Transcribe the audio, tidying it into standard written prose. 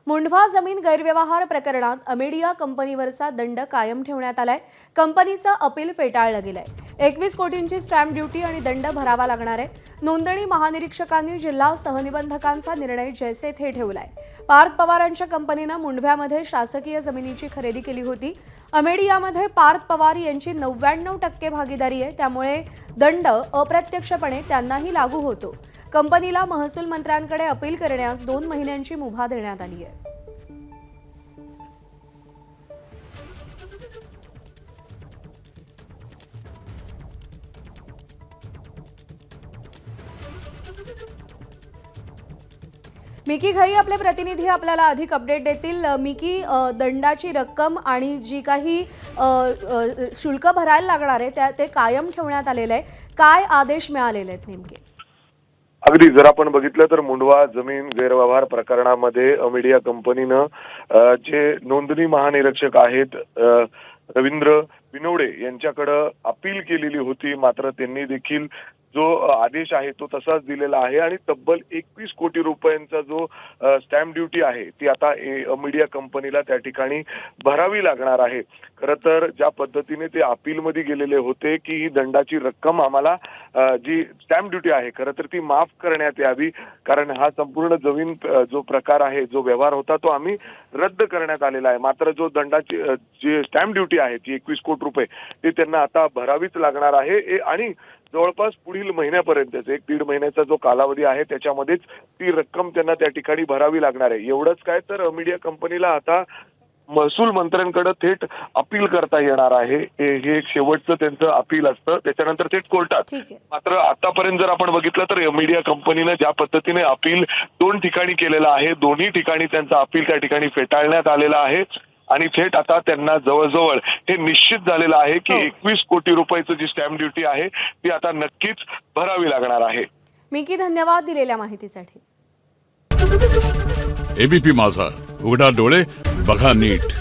मुंढवा जमीन गैरव्यवहार प्रकरणात अमेडिया कंपनीवरचा दंड कायम ठेवण्यात आलाय। कंपनीचं अपील फेटाळलं गेलंय। 21 कोटींची स्टॅम्प ड्युटी आणि दंड भरावा लागणार आहे। नोंदणी महानिरीक्षकांनी जिल्हा सहनिबंधकांचा निर्णय जैसे थे ठेवलाय। पार्थ पवारांच्या कंपनीने मुंढव्यामध्ये शासकीय जमिनीची खरेदी केली होती। अमेडियामध्ये पार्थ पवार यांची 99% भागीदारी आहे, त्यामुळे दंड अप्रत्यक्षपणे त्यांनाही लागू होतो। कंपनीला महसूल मंत्र्यांकडे अपील करण्यास 2 महिन्यांची मुभा देण्यात आली आहे। मिकी घाई आपले प्रतिनिधी आपल्याला अधिक अपडेट देतील। मिकी, दंडाची रक्कम आणि जी काही शुल्क भरायला लागणार आहे ते कायम ठेवण्यात आलेलं आहे। काय आदेश मिळालेले आहेत नेमके? अगदी जर आपण बघितलं तर मुंढवा जमीन गैरव्यवहार प्रकरणामध्ये अमेडिया कंपनीनं जे नोंदणी महानिरीक्षक आहेत रवींद्र बिनवडे यांच्याकडे अपील केलेली होती, मात्र त्यांनी देखील जो आदेश आहे तो तसाच दिलेला आहे आणि तब्बल 21 कोटी रुपयांचा जो स्टॅम्प ड्युटी आहे ती आता अमेडिया कंपनीला त्या ठिकाणी भरावी लागणार आहे। खरं तर ज्या पद्धतीने ते अपीलमध्ये गेलेले होते की ही दंडाची रक्कम आम्हाला जी स्टॅम्प ड्युटी आहे खरं तर ती माफ करण्यात यावी, कारण हा संपूर्ण जमीन जो प्रकार आहे जो व्यवहार होता तो आम्ही रद्द करण्यात आलेला आहे। मात्र जो दंडाची जी स्टॅम्प ड्युटी आहे ती 21 कोटी रुपये ती त्यांना आता भरावीच लागणार आहे आणि जवळपास पुढील महिन्यापर्यंत 1-1.5 महिन्याचा जो कालावधी आहे त्याच्यामध्येच ती रक्कम त्यांना त्या ठिकाणी भरावी लागणार आहे। एवढंच काय तर अमेडिया कंपनीला आता महसूल मंत्र्यांकडे थेट अपील करता येणार आहे। हे एक शेवटचं त्यांचं अपील असतं, त्याच्यानंतर थेट कोर्टात। मात्र आतापर्यंत जर आपण बघितलं तर अमेडिया कंपनीने ज्या पद्धतीने अपील 2 ठिकाणी केलेलं आहे, दोन्ही ठिकाणी त्यांचं अपील त्या ठिकाणी फेटाळण्यात आलेलं आहे आणि थेट आता त्यांना जवळजवळ हे निश्चित झालेलं आहे की 21 कोटी रुपयाची जी स्टॅम्प ड्युटी आहे ती आता नक्कीच भरावी लागणार आहे। मिकी, धन्यवाद दिलेल्या माहितीसाठी। एबीपी माझा, उघडा डोळे बघा नीट।